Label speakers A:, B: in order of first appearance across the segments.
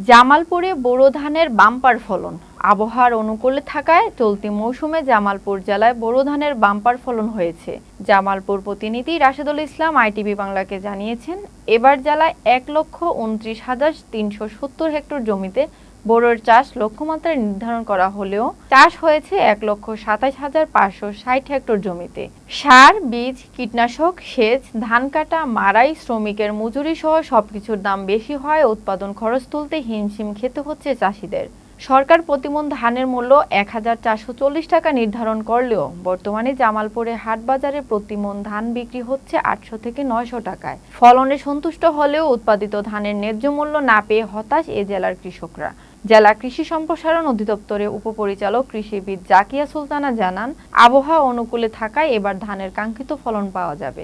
A: জামালপুরে বোরো ধানের বাম্পার ফলন। আবহাওয়ার অনুকূলে থাকায় চলতি মৌসুমে জামালপুর জেলায় বোরো ধানের বাম্পার ফলন হয়েছে। জামালপুর প্রতিনিধি রাশেদুল ইসলাম আইটিভি বাংলাকে জানিয়েছেন, এবার জেলায় ১,২৯,৩৭০ হেক্টর জমিতে বোরোর চাষ লক্ষ্যমাত্রায় নির্ধারণ করা হলেও চাষ হয়েছে ১,২৭,৫৬০ হেক্টর জমিতে। সার, বীজ, কীটনাশক, সেচ, ধান কাটা, মাড়াই, শ্রমিকের মজুরি সহ সবকিছুর দাম বেশি হয় উৎপাদন খরচ তুলতে হিমশিম খেতে হচ্ছে চাষিদের। সরকার প্রতিমণ ধানের মূল্য ১,৪৪০ টাকা নির্ধারণ করলেও বর্তমানে জামালপুরে হাট বাজারে প্রতিমণ ধান বিক্রি হচ্ছে ৮০০ থেকে ৯০০ টাকায়। ফলনে সন্তুষ্ট হলেও উৎপাদিত ধানের ন্যায্য মূল্য না পেয়ে হতাশ এ জেলার কৃষকরা। জেলা কৃষি সম্প্রসারণ অধিদপ্তরের উপপরিচালক কৃষিবিদ জাকিয়া সুলতানা জানান, আবহাওয়া অনুকূলে থাকায় এবার ধানের কাঙ্ক্ষিত ফলন পাওয়া যাবে।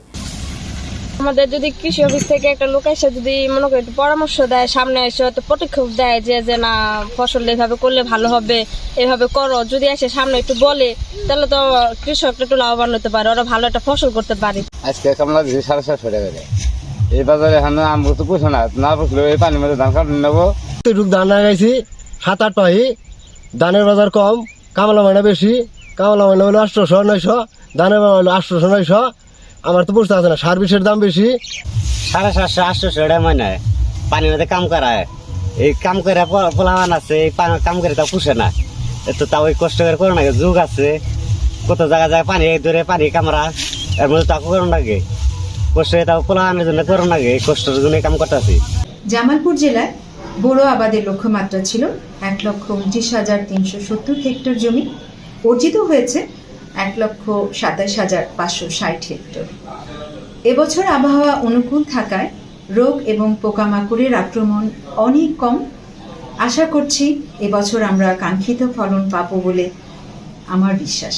B: আমাদের যদি কৃষি অফিস থেকে একটা লোক এসে যদি মনে করি পরামর্শ দেয়, সামনে এসে হয়তো পদক্ষেপ দেয় যে না ফসল এভাবে করলে ভালো হবে, এভাবে করো, যদি এসে সামনে একটু বলে, তাহলে তো কৃষকটা একটু লাভবান হতে পারে, ওরা ভালো একটা ফসল করতে পারে।
C: আজকে কামলা দিয়েছি 750 টাকা। এই বাজারে এখন আমরা তো পুষো না পুষলে এই পানির মধ্যে ধান কাটে নেবো।
D: ধান লাগাইছি 7-8 পাহি, ধানের বাজার কম, কামলা মাইনা বেশি। কামলা মাইনা হলো 800-900, ধানের বাজার হলো 800-900। আমার তো বুঝতে আছে না, সার বিষের দাম বেশি।
E: 750-800 টাকা মনে পানির মধ্যে কাম করায়, এই কাম করে পোলামান আছে, এই কাম করে তা পুষে না, এত তাও ওই কষ্ট করে করো না। যুগ আছে, কত জায়গা যায় পানি ধরে পানি কামড়া, এর মধ্যে তাকে করো নাকি কষ্ট, তাও পোলামানের জন্য করো নাকি, এই কষ্টের জন্য কাম করতেছি।
F: জামালপুর জেলায় বোরো আবাদের লক্ষ্যমাত্রা ছিল ১,২৯,৩৭০ হেক্টর জমি। অর্জিত হয়েছে ১,২৭,৫৬০ হেক্টর। এবছর আবহাওয়া অনুকূল থাকায় রোগ এবং পোকামাকড়ের আক্রমণ অনেক কম। আশা করছি এবছর আমরা কাঙ্ক্ষিত ফলন পাবো বলে আমার বিশ্বাস।